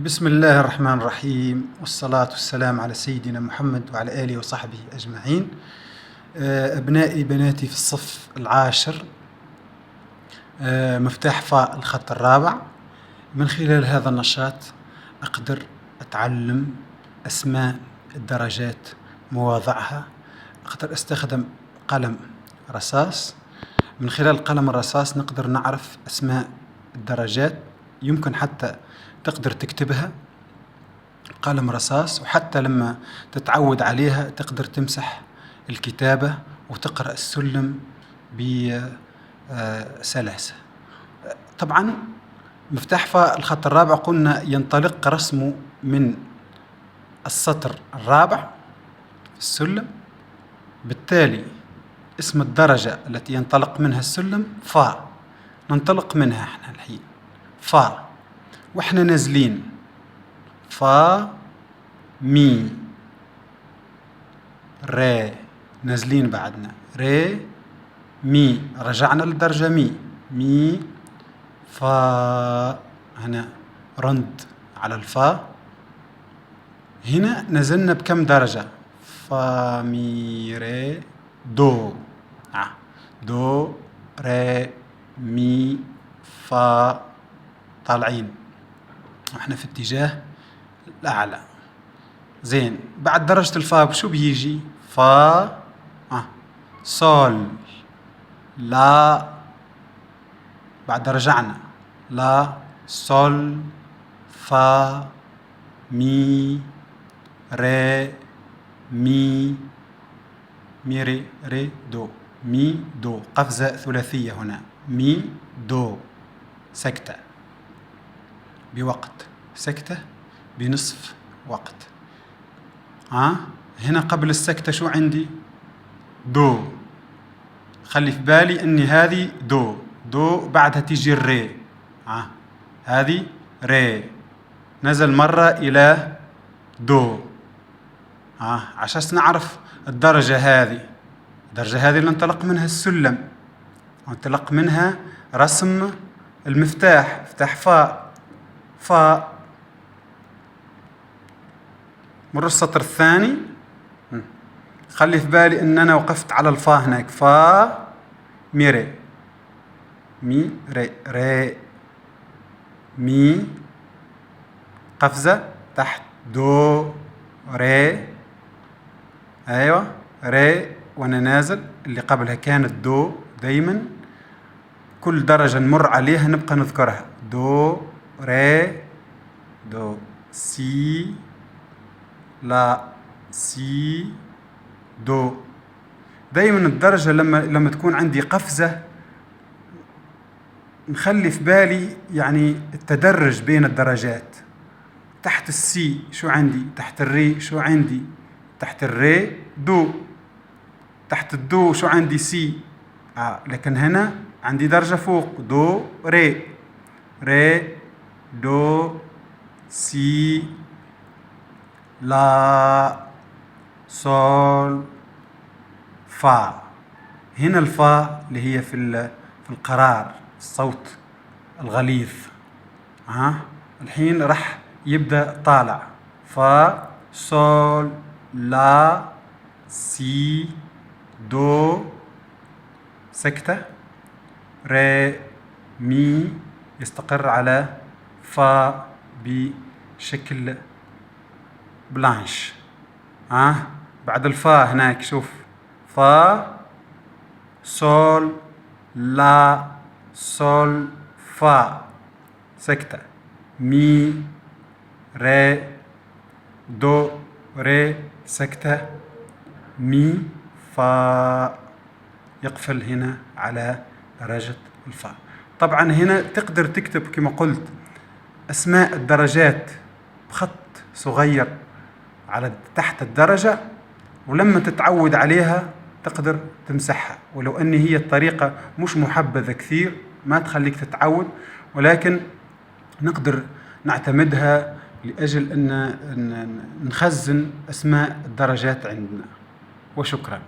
بسم الله الرحمن الرحيم، والصلاة والسلام على سيدنا محمد وعلى آله وصحبه أجمعين. أبنائي بناتي في الصف العاشر، مفتاح فاء الخط الرابع. من خلال هذا النشاط أقدر أتعلم أسماء الدرجات، مواضعها. أقدر أستخدم قلم رصاص. من خلال قلم الرصاص نقدر نعرف أسماء الدرجات، يمكن حتى تقدر تكتبها قلم رصاص، وحتى لما تتعود عليها تقدر تمسح الكتابة وتقرأ السلم بسلاسة. طبعا مفتاح فاء الخط الرابع قلنا ينطلق رسمه من السطر الرابع في السلم، بالتالي اسم الدرجة التي ينطلق منها السلم فاء، ننطلق منها احنا الحين فاء، واحنا نازلين فا مي ري، نازلين بعدنا ري مي، رجعنا للدرجة مي فا، هنا رند على الفا. هنا نزلنا بكم درجة؟ فا مي ري دو، دو ري مي فا، طالعين احنا في اتجاه الأعلى. زين، بعد درجة الفا شو بيجي؟ فا صول لا، بعد رجعنا لا صول فا مي ري مي ري دو، مي دو، قفزة ثلاثية هنا، مي دو، سكتة بوقت، سكتة بنصف وقت. هنا قبل السكتة شو عندي؟ دو، خلي في بالي اني هذه دو بعدها تيجي الري، هذه ري، نزل مرة الى دو، عشان نعرف الدرجة هذه اللي انطلق منها السلم، انطلق منها رسم المفتاح، مفتاح فاء. مر السطر الثاني، خلي في بالي ان انا وقفت على الفا هناك، فا مي ري ري مي، قفزة تحت دو ري، ايوه ري، وانا نازل اللي قبلها كانت دو. دايما كل درجة نمر عليها نبقى نذكرها، دو ري دو سي لا سي دو. دايما الدرجة لما تكون عندي قفزة نخلي في بالي يعني التدرج بين الدرجات. تحت السي شو عندي؟ تحت الري شو عندي؟ تحت الري دو، تحت الدو شو عندي؟ سي. لكن هنا عندي درجة فوق، دو ري دو سي لا صول فا. هنا الفا اللي هي في القرار، الصوت الغليظ. الحين راح يبدأ طالع، فا صول لا سي دو، سكتة ري مي، يستقر على فا بشكل بلانش. بعد الفا هناك شوف، فا صول لا صول فا، سكتة مي ري دو ري، سكتة مي فا، يقفل هنا على درجة الفا. طبعا هنا تقدر تكتب كما قلت أسماء الدرجات بخط صغير على تحت الدرجة، ولما تتعود عليها تقدر تمسحها، ولو أن هي الطريقة مش محبذة كثير ما تخليك تتعود، ولكن نقدر نعتمدها لأجل أن نخزن أسماء الدرجات عندنا. وشكرا.